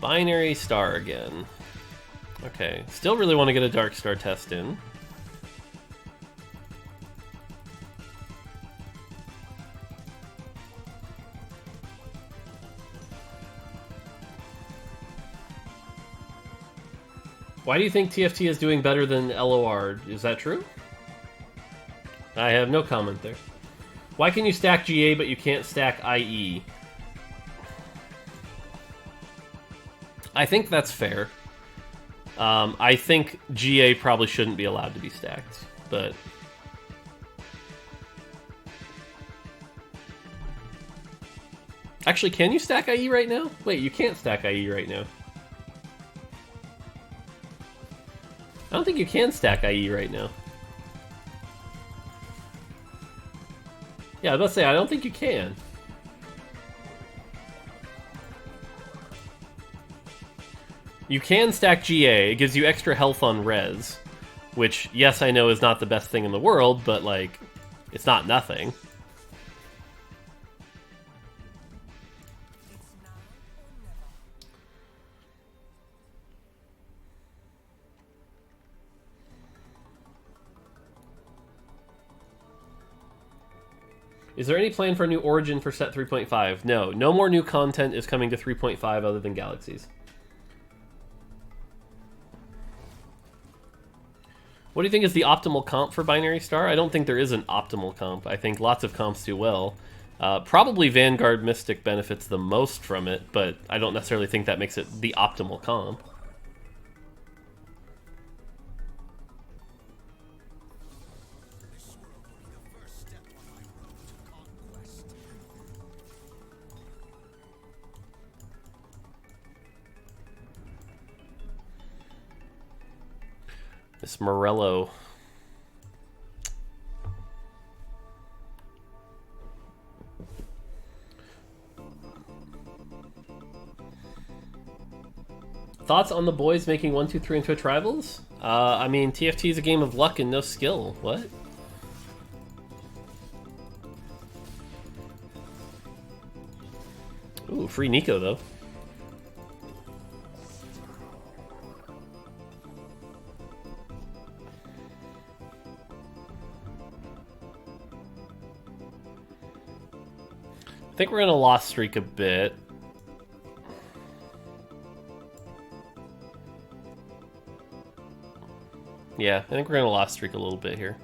Binary Star again. Okay, still really want to get a Dark Star test in. Why do you think TFT is doing better than LOR? Is that true? I have no comment there. Why can you stack GA but you can't stack IE? I think that's fair. I think GA probably shouldn't be allowed to be stacked, but... Actually, can you stack IE right now? Wait, you can't stack IE right now. I don't think you can stack IE right now. Yeah, I was about to say, I don't think you can. You can stack GA, it gives you extra health on res, which, yes, I know is not the best thing in the world, but, like, it's not nothing. Is there any plan for a new origin for set 3.5? No. No more new content is coming to 3.5 other than Galaxies. What do you think is the optimal comp for Binary Star? I don't think there is an optimal comp. I think lots of comps do well. Probably Vanguard Mystic benefits the most from it, but I don't necessarily think that makes it the optimal comp. Miss Morello. Thoughts on the boys making 1, 2, 3 in Twitch Rivals? I mean, TFT is a game of luck and no skill. What? Ooh, free Neeko, though. I think we're gonna loss streak a bit. Yeah, I think we're gonna loss streak a little bit here.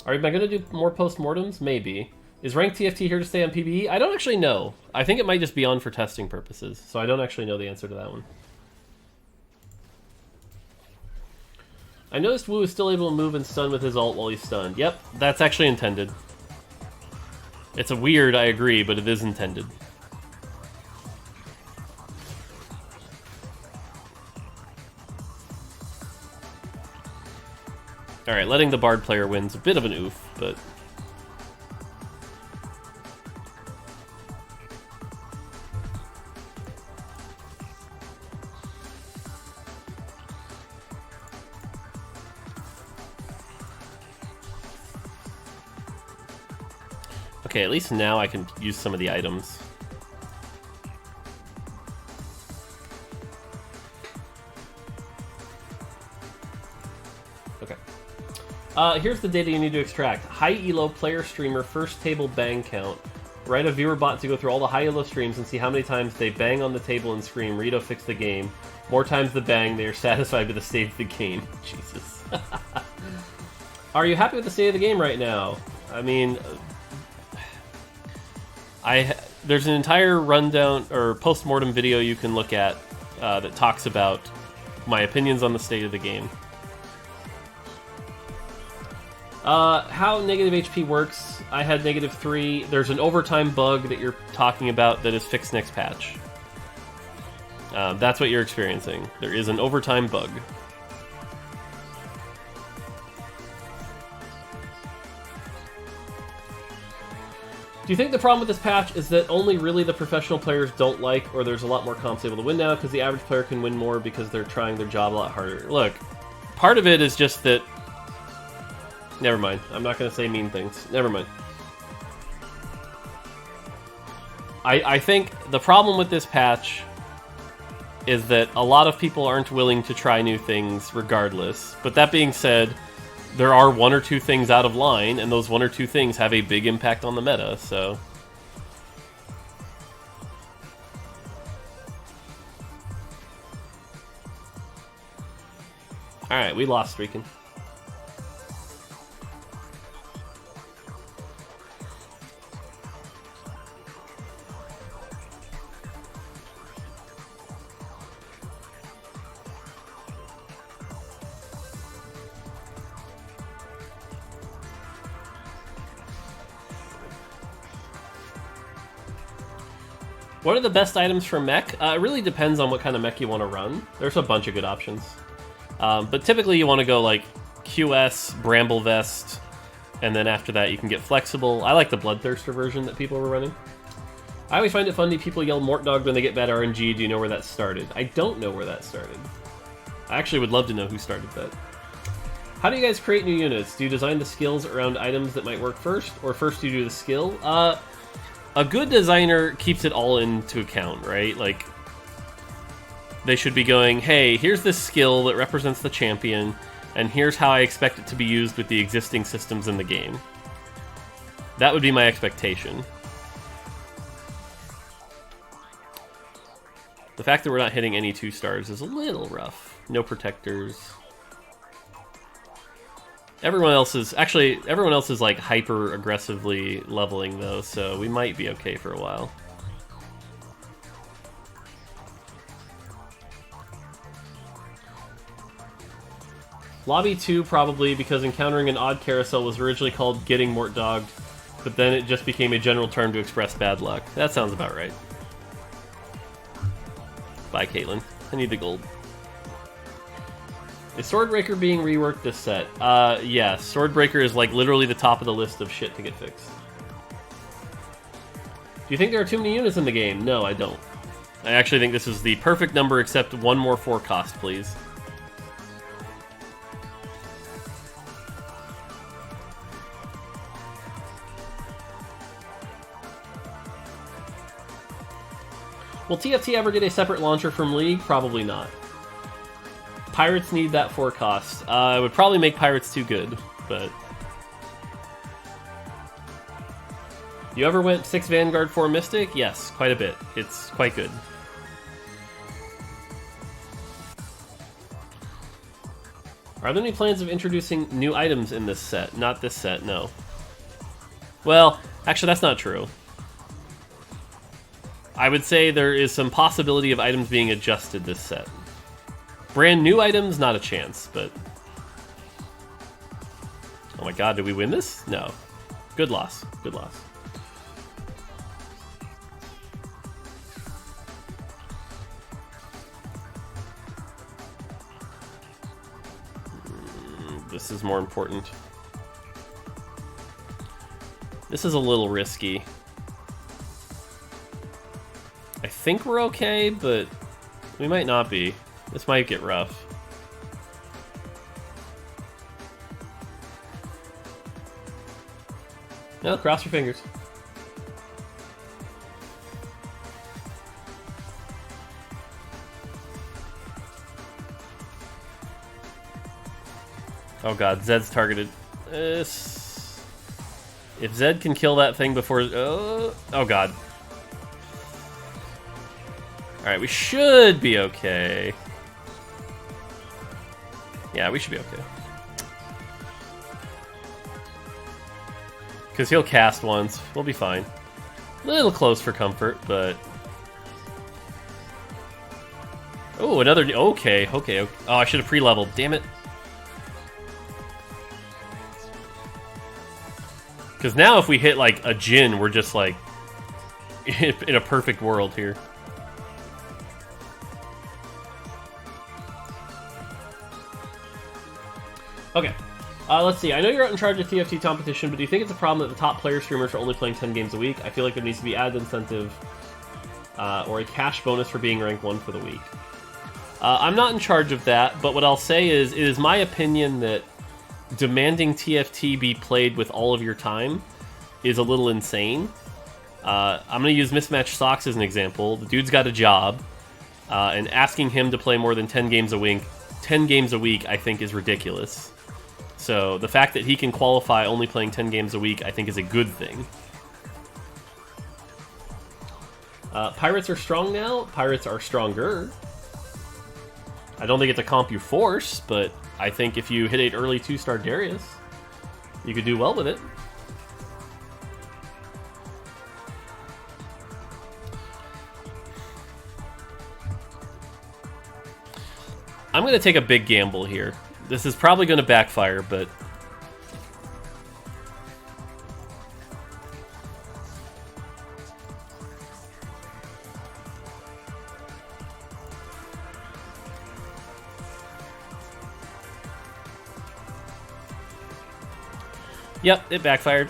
Am I gonna do more post-mortems? Maybe. Is ranked TFT here to stay on PBE? I don't actually know. I think it might just be on for testing purposes, so I don't actually know the answer to that one. I noticed Wu is still able to move and stun with his ult while he's stunned. Yep, that's actually intended. It's a weird, I agree, but it is intended. Alright, letting the Bard player win's a bit of an oof, but... Okay, at least now I can use some of the items. Okay. Here's the data you need to extract. High elo player streamer first table bang count. Write a viewer bot to go through all the high elo streams and see how many times they bang on the table and scream, Rito fix the game. More times the bang, they are satisfied with the state of the game. Jesus. Are you happy with the state of the game right now? I mean... there's an entire rundown or post-mortem video you can look at that talks about my opinions on the state of the game. How negative HP works, I had -3. There's an overtime bug that you're talking about that is fixed next patch. That's what you're experiencing. There is an overtime bug. Do you think the problem with this patch is that only really the professional players don't like, or there's a lot more comps able to win now because the average player can win more because they're trying their job a lot harder? Look, part of it is just that Never mind. I'm not going to say mean things. Never mind. I think the problem with this patch is that a lot of people aren't willing to try new things regardless. But that being said, there are one or two things out of line, and those one or two things have a big impact on the meta, so... Alright, we lost streaking. What are the best items for mech? It really depends on what kind of mech you want to run. There's a bunch of good options. But typically you want to go like QS, Bramble Vest, and then after that you can get Flexible. I like the Bloodthirster version that people were running. I always find it funny people yell Mortdog when they get bad RNG. Do you know where that started? I don't know where that started. I actually would love to know who started that. How do you guys create new units? Do you design the skills around items that might work first, or first you do the skill? A good designer keeps it all into account, right? Like, they should be going, hey, here's this skill that represents the champion, and here's how I expect it to be used with the existing systems in the game. That would be my expectation. The fact that we're not hitting any 2 stars is a little rough. No protectors. Everyone else is like hyper aggressively leveling though, so we might be okay for a while. Lobby 2 probably, because encountering an odd carousel was originally called getting Mortdogged, but then it just became a general term to express bad luck. That sounds about right. Bye, Caitlin. I need the gold. Is Swordbreaker being reworked this set? Yeah, Swordbreaker is like literally the top of the list of shit to get fixed. Do you think there are too many units in the game? No, I don't. I actually think this is the perfect number, except one more 4 cost, please. Will TFT ever get a separate launcher from League? Probably not. Pirates need that 4 cost. It would probably make Pirates too good, but... You ever went 6 Vanguard, 4 Mystic? Yes, quite a bit. It's quite good. Are there any plans of introducing new items in this set? Not this set, no. Well, actually that's not true. I would say there is some possibility of items being adjusted this set. Brand new items, not a chance, but... Oh my god, did we win this? No. Good loss. Good loss. This is more important. This is a little risky. I think we're okay, but we might not be. This might get rough. No, cross your fingers. Oh god, Zed's targeted. If Zed can kill that thing before... oh god. Alright, we should be okay. Yeah, we should be okay. Because he'll cast once. We'll be fine. A little close for comfort, but... Oh, another... Okay. Oh, I should have pre-leveled. Damn it. Because now if we hit, like, a Jhin, we're just, like... in a perfect world here. Okay, let's see. I know you're out in charge of TFT competition, but do you think it's a problem that the top player streamers are only playing 10 games a week? I feel like there needs to be added incentive or a cash bonus for being ranked 1 for the week. I'm not in charge of that, but what I'll say is, it is my opinion that demanding TFT be played with all of your time is a little insane. I'm going to use Mismatched Socks as an example. The dude's got a job, and asking him to play more than 10 games a week, I think is ridiculous. So the fact that he can qualify only playing 10 games a week, I think is a good thing. Pirates are strong now. Pirates are stronger. I don't think it's a comp you force, but I think if you hit an early 2-star Darius, you could do well with it. I'm going to take a big gamble here. This is probably going to backfire, but... Yep, it backfired.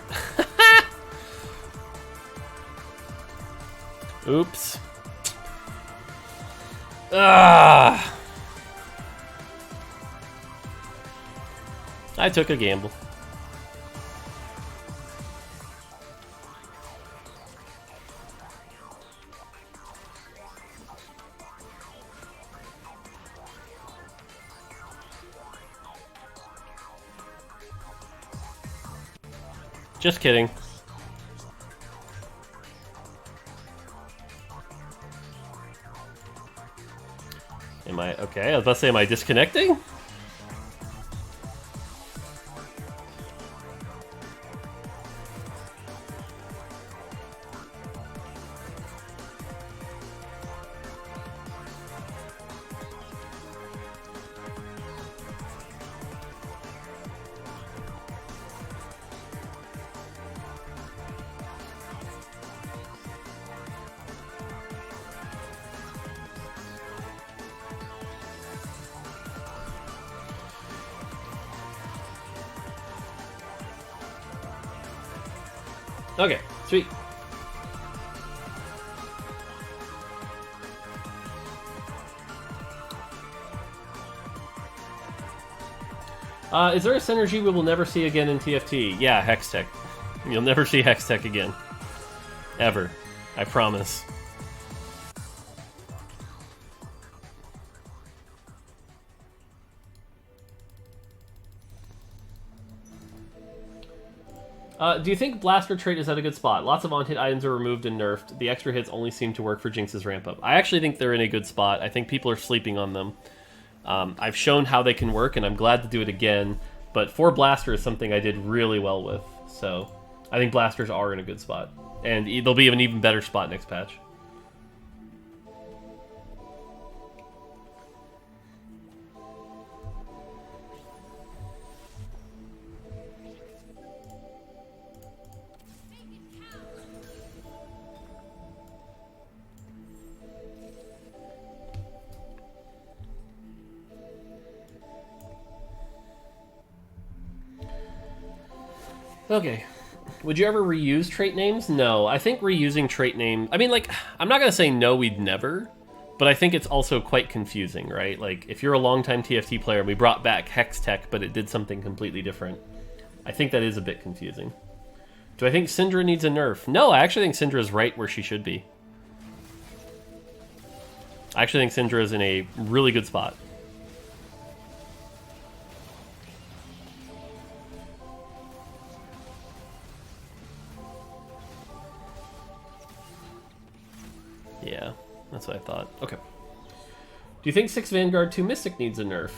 Oops. Ah! I took a gamble. Just kidding. Am I okay? I was about to say, am I disconnecting? Okay, sweet. Is there a synergy we will never see again in TFT? Yeah, Hextech. You'll never see Hextech again. Ever. I promise. Do you think Blaster trait is at a good spot? Lots of on-hit items are removed and nerfed. The extra hits only seem to work for Jinx's ramp-up. I actually think they're in a good spot. I think people are sleeping on them. I've shown how they can work, and I'm glad to do it again. But 4 Blaster is something I did really well with. So I think Blasters are in a good spot. And they'll be in an even better spot next patch. Okay. Would you ever reuse trait names? No. I think reusing trait name... I mean, like, I'm not going to say no, we'd never, but I think it's also quite confusing, right? Like, if you're a longtime TFT player and we brought back Hextech, but it did something completely different, I think that is a bit confusing. Do I think Syndra needs a nerf? No, I actually think Syndra is right where she should be. I actually think Syndra is in a really good spot. Yeah, that's what I thought. Okay. Do you think 6 Vanguard 2 Mystic needs a nerf?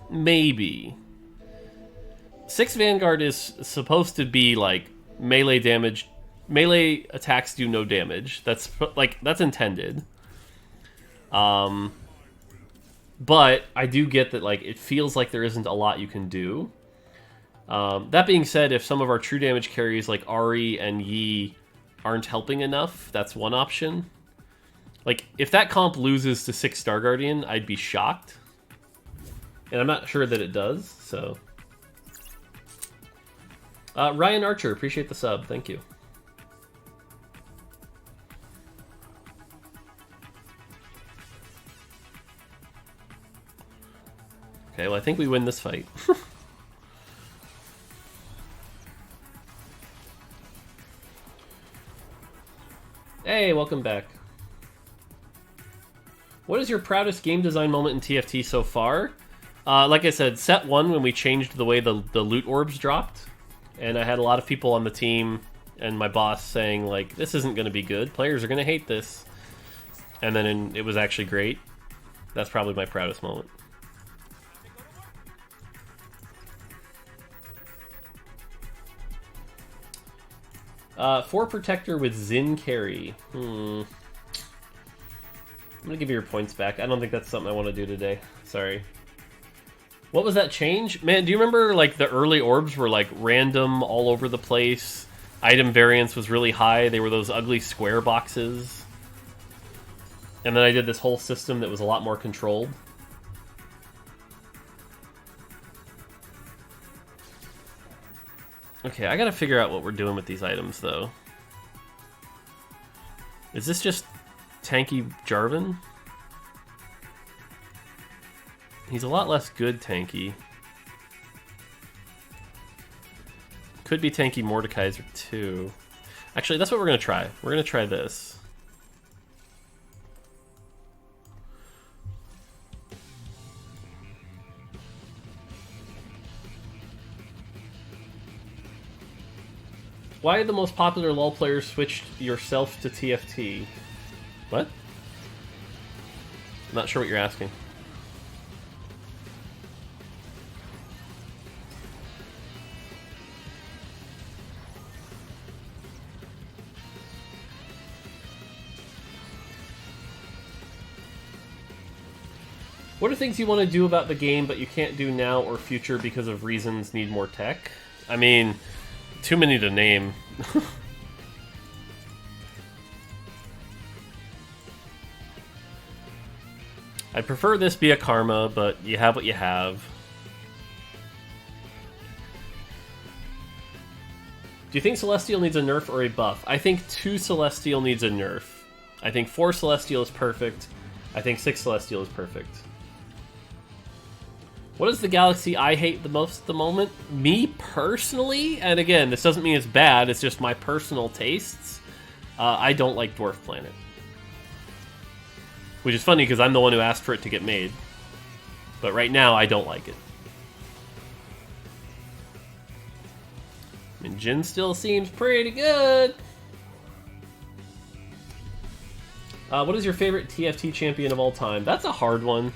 Maybe. 6 Vanguard is supposed to be, like, melee damage. Melee attacks do no damage. That's, like, that's intended. But I do get that, like, it feels like there isn't a lot you can do. That being said, if some of our true damage carries, like Ahri and Yi, aren't helping enough, that's one option. Like, if that comp loses to 6 Star Guardian, I'd be shocked. And I'm not sure that it does, so... Ryan Archer, appreciate the sub, thank you. Okay, well, I think we win this fight. Hey, welcome back. What is your proudest game design moment in TFT so far? Like I said, set 1 when we changed the way the loot orbs dropped. And I had a lot of people on the team and my boss saying, like, this isn't going to be good. Players are going to hate this. And then it was actually great. That's probably my proudest moment. For Protector with Jhin carry. I'm gonna give you your points back. I don't think that's something I want to do today. Sorry. What was that change? Man, do you remember, like, the early orbs were, like, random all over the place? Item variance was really high. They were those ugly square boxes. And then I did this whole system that was a lot more controlled. Okay, I gotta figure out what we're doing with these items, though. Is this just tanky Jarvan? He's a lot less good tanky. Could be tanky Mordekaiser, too. Actually, that's what we're gonna try. We're gonna try this. Why the most popular LoL players switched yourself to TFT? What? I'm not sure what you're asking. What are things you want to do about the game but you can't do now or future because of reasons need more tech? I mean, too many to name. I'd prefer this be a Karma, but you have what you have. Do you think Celestial needs a nerf or a buff? I think 2 Celestial needs a nerf. I think 4 Celestial is perfect. I think 6 Celestial is perfect. What is the galaxy I hate the most at the moment? Me personally, and again, this doesn't mean it's bad, it's just my personal tastes. I don't like Dwarf Planet. Which is funny because I'm the one who asked for it to get made. But right now, I don't like it. I mean, Jhin still seems pretty good. What is your favorite TFT champion of all time? That's a hard one.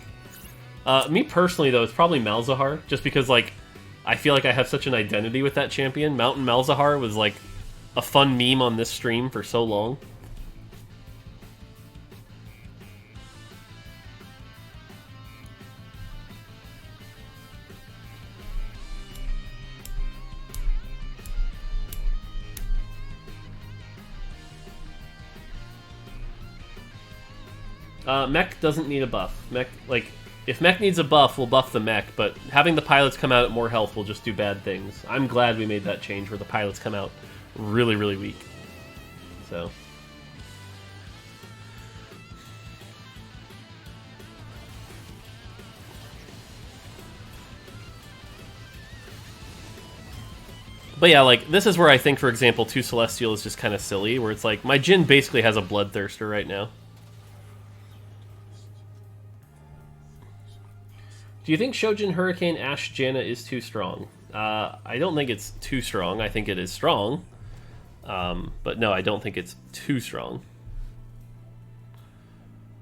Me personally, though, it's probably Malzahar, just because, like, I feel like I have such an identity with that champion. Mountain Malzahar was, like, a fun meme on this stream for so long. Mech doesn't need a buff. Mech, like... If mech needs a buff, we'll buff the mech, but having the pilots come out at more health will just do bad things. I'm glad we made that change where the pilots come out really, really weak. So. But yeah, like, this is where I think, for example, 2 Celestial is just kind of silly, where it's like, my Jhin basically has a Bloodthirster right now. Do you think Shojin Hurricane Ash Janna is too strong? I don't think it's too strong. I think it is strong. But no, I don't think it's too strong.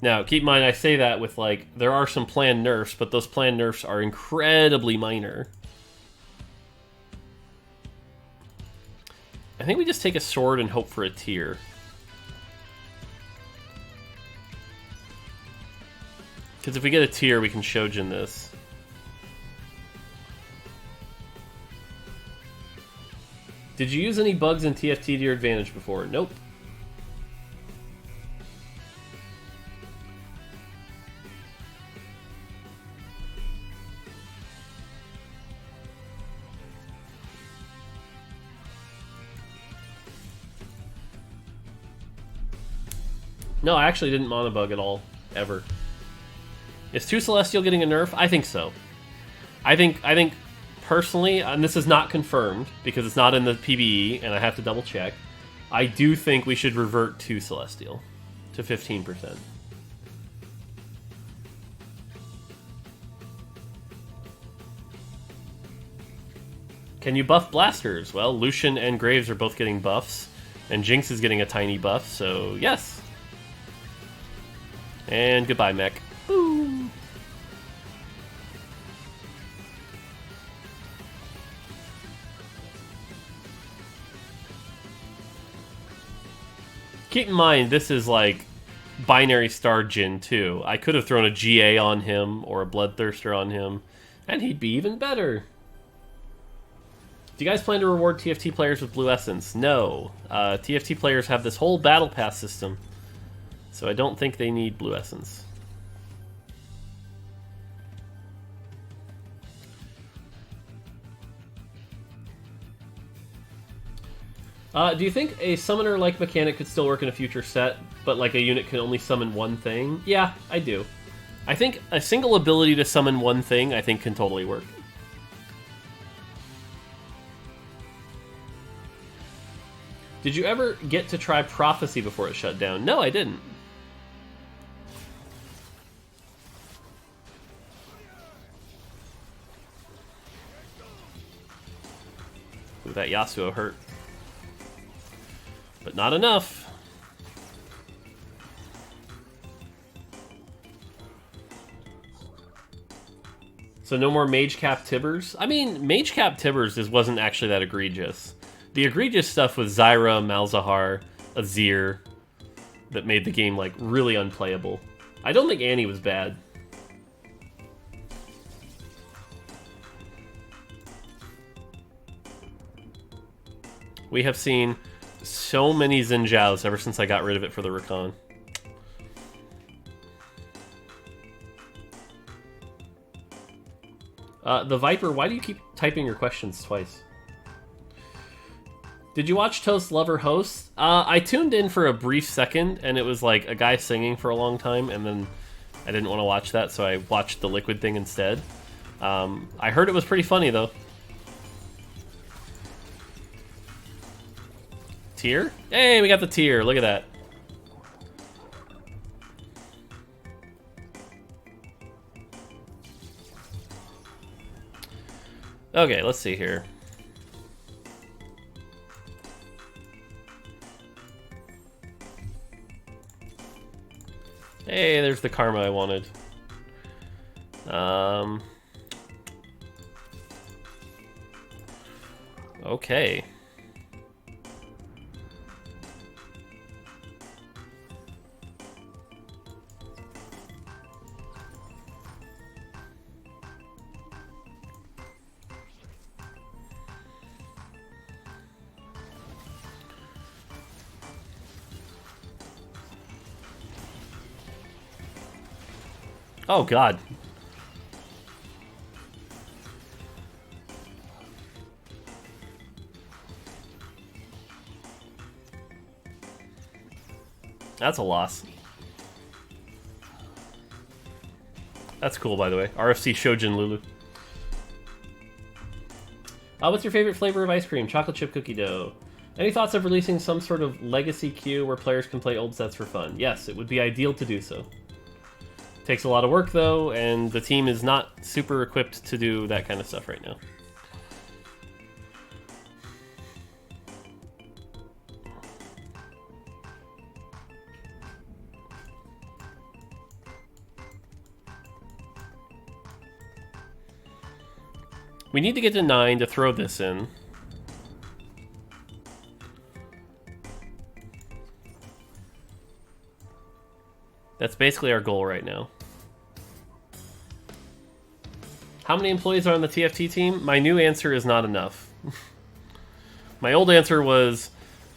Now, keep in mind, I say that with, like, there are some planned nerfs, but those planned nerfs are incredibly minor. I think we just take a sword and hope for a tier. Because if we get a tier, we can Shojin this. Did you use any bugs in TFT to your advantage before? Nope. No, I actually didn't mono bug at all, ever. Is 2 Celestial getting a nerf? I think so. I think personally, and this is not confirmed because it's not in the PBE, and I have to double check. I do think we should revert to Celestial, to 15%. Can you buff blasters? Well, Lucian and Graves are both getting buffs, and Jinx is getting a tiny buff, so yes. And goodbye, mech. Boom. Keep in mind, this is like binary star Jhin too. I could have thrown a GA on him or a Bloodthirster on him, and he'd be even better. Do you guys plan to reward TFT players with Blue Essence? No. TFT players have this whole Battle Pass system, so I don't think they need Blue Essence. Do you think a summoner-like mechanic could still work in a future set, but like a unit can only summon one thing? Yeah, I do. I think a single ability to summon one thing, I think, can totally work. Did you ever get to try Prophecy before it shut down? No, I didn't. Ooh, that Yasuo hurt. But not enough. So no more Mage Cap Tibbers? I mean, Mage Cap Tibbers wasn't actually that egregious. The egregious stuff was Zyra, Malzahar, Azir that made the game like really unplayable. I don't think Annie was bad. We have seen so many Xin Zhaos ever since I got rid of it for the Rakan. The Viper, why do you keep typing your questions twice? Did you watch Toast Lover Hosts? I tuned in for a brief second, and it was like a guy singing for a long time, and then I didn't want to watch that, so I watched the Liquid thing instead. I heard it was pretty funny, though. Tier? Hey, we got the tier. Look at that. Okay, let's see here. Hey, there's the karma I wanted. Okay. Oh, God. That's a loss. That's cool, by the way. RFC Shojin Lulu. What's your favorite flavor of ice cream? Chocolate chip cookie dough. Any thoughts of releasing some sort of legacy queue where players can play old sets for fun? Yes, it would be ideal to do so. Takes a lot of work, though, and the team is not super equipped to do that kind of stuff right now. We need to get to 9 to throw this in. That's basically our goal right now. How many employees are on the TFT team? My new answer is not enough. My old answer was,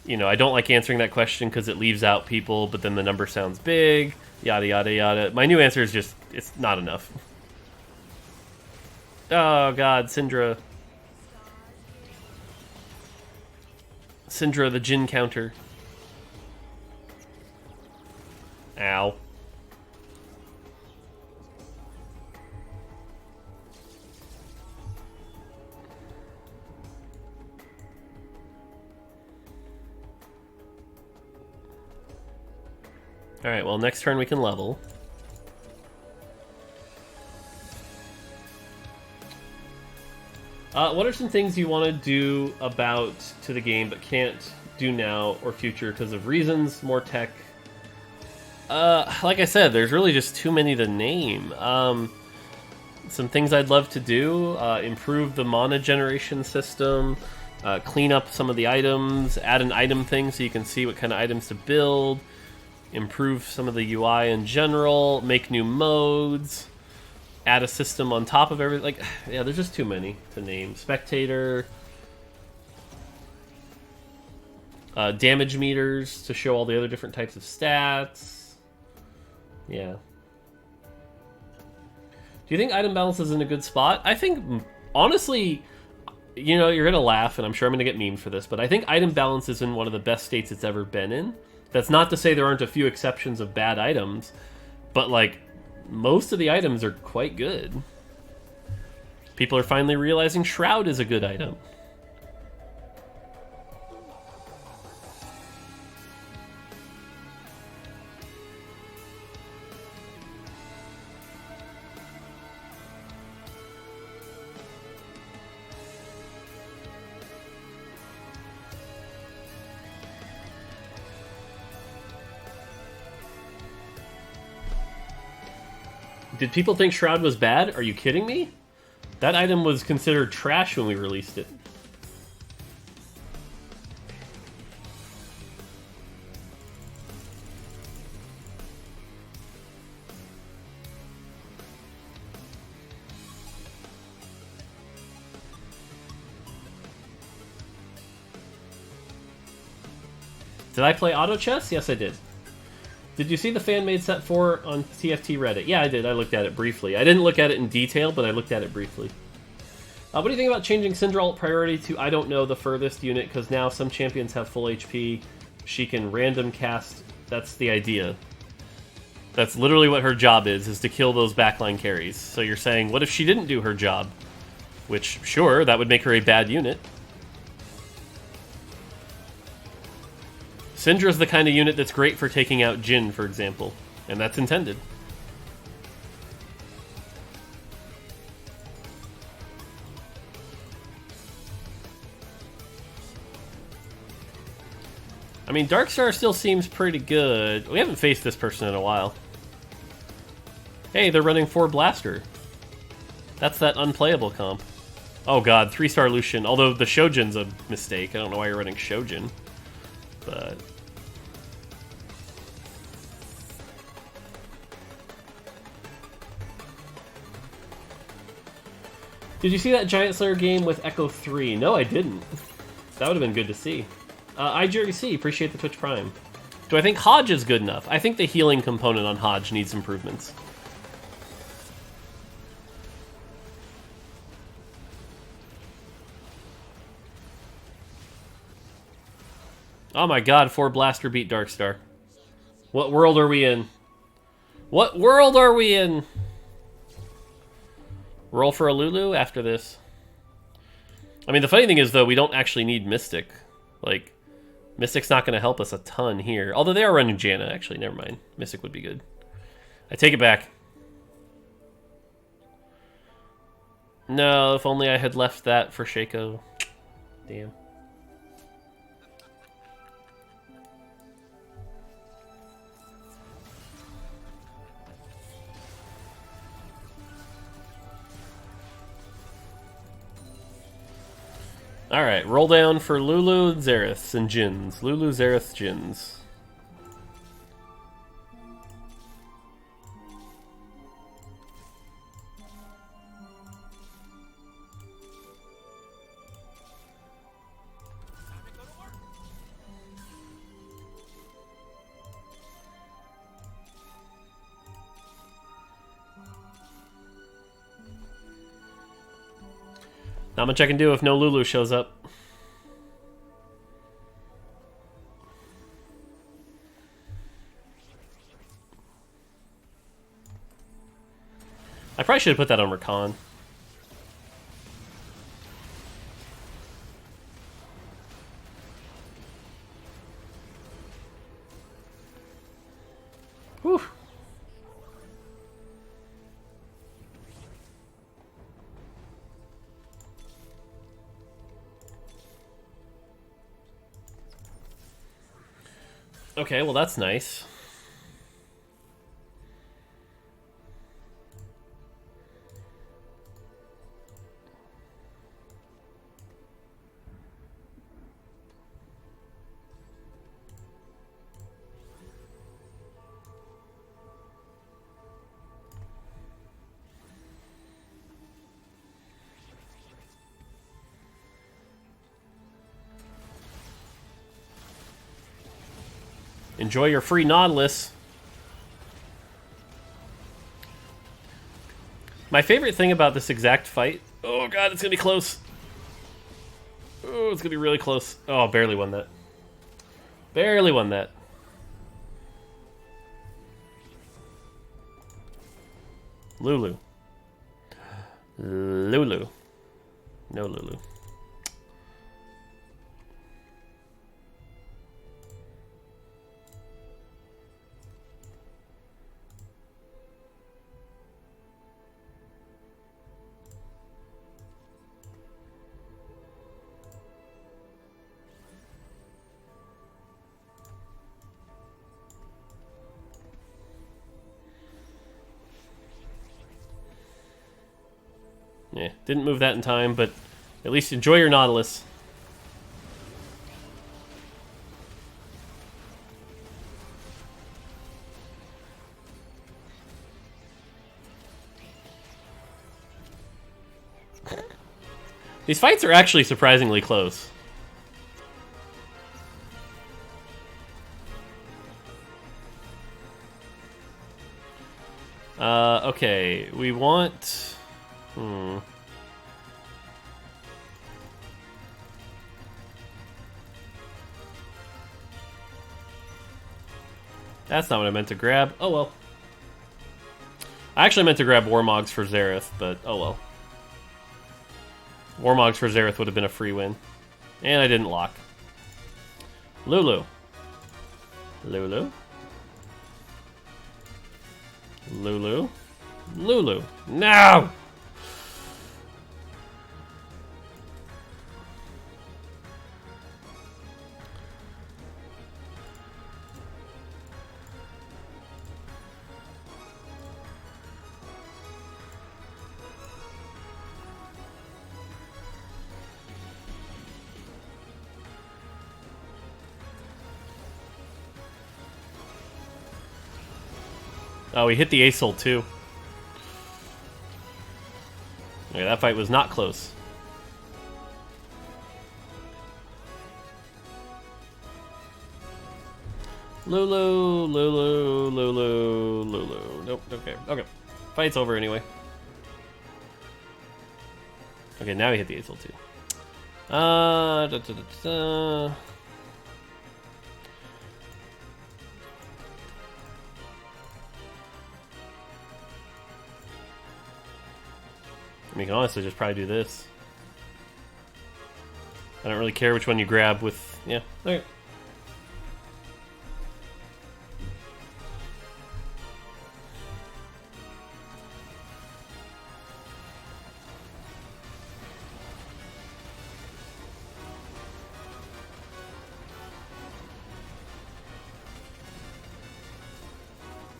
you know, I don't like answering that question because it leaves out people, but then the number sounds big, yada, yada, yada. My new answer is just, it's not enough. Oh, God, Syndra. Syndra, the Jhin counter. Ow. Alright, well, next turn we can level. What are some things you want to do about to the game but can't do now or future because of reasons? More tech? Like I said, there's really just too many to name. Some things I'd love to do, improve the mana generation system, clean up some of the items, add an item thing so you can see what kind of items to build, improve some of the UI in general, make new modes, add a system on top of everything. Like, yeah, there's just too many to name. Spectator, damage meters to show all the other different types of stats. Yeah. Do you think item balance is in a good spot? I think, honestly, you know, you're going to laugh, and I'm sure I'm going to get memed for this, but I think item balance is in one of the best states it's ever been in. That's not to say there aren't a few exceptions of bad items, but, like, most of the items are quite good. People are finally realizing Shroud is a good item. Did people think Shroud was bad? Are you kidding me? That item was considered trash when we released it. Did I play auto chess? Yes, I did. Did you see the fan-made set 4 on TFT Reddit? Yeah, I did. I looked at it briefly. I didn't look at it in detail, but I looked at it briefly. What do you think about changing Syndra ult priority to I don't know the furthest unit? Because now some champions have full HP. She can random cast. That's the idea. That's literally what her job is to kill those backline carries. So you're saying, what if she didn't do her job? Which, sure, that would make her a bad unit. Syndra's the kind of unit that's great for taking out Jhin, for example. And that's intended. I mean, Darkstar still seems pretty good. We haven't faced this person in a while. Hey, they're running 4 Blaster. That's that unplayable comp. Oh god, 3-star Lucian. Although the Shojin's a mistake. I don't know why you're running Shojin. But... Did you see that Giant Slayer game with Echo 3? No, I didn't. That would have been good to see. IJRC, appreciate the Twitch Prime. Do I think Hodge is good enough? I think the healing component on Hodge needs improvements. Oh my god, 4 Blaster beat Darkstar. What world are we in? What world are we in? Roll for a Lulu after this. I mean, the funny thing is, though, we don't actually need Mystic. Like, Mystic's not going to help us a ton here. Although they are running Janna, actually. Never mind. Mystic would be good. I take it back. No, if only I had left that for Shaco. Damn. Alright, roll down for Lulu, Xeraths, and Jins. Lulu, Xerath, Jins. Not much I can do if no Lulu shows up. I probably should have put that on Rakan. Okay, well that's nice. Enjoy your free Nautilus. My favorite thing about this exact fight... Oh god, it's gonna be close. Oh, it's gonna be really close. Oh, barely won that. Barely won that. Lulu. Lulu. No Lulu. Yeah, didn't move that in time, but at least enjoy your Nautilus. These fights are actually surprisingly close. Okay, we want... That's not what I meant to grab. Oh well. I actually meant to grab Warmogs for Xerath, but oh well. Warmogs for Xerath would have been a free win. And I didn't lock. Lulu. Lulu. Lulu. Lulu. No! Oh, he hit the Ace ult too. Okay, that fight was not close. Lulu, Lulu, Lulu, Lulu. Nope, okay, okay. Fight's over anyway. Okay, now he hit the Ace ult too. Da, da, da, da. I mean, you can honestly just probably do this. I don't really care which one you grab with... Yeah, okay.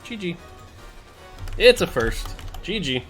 GG. It's a first. GG.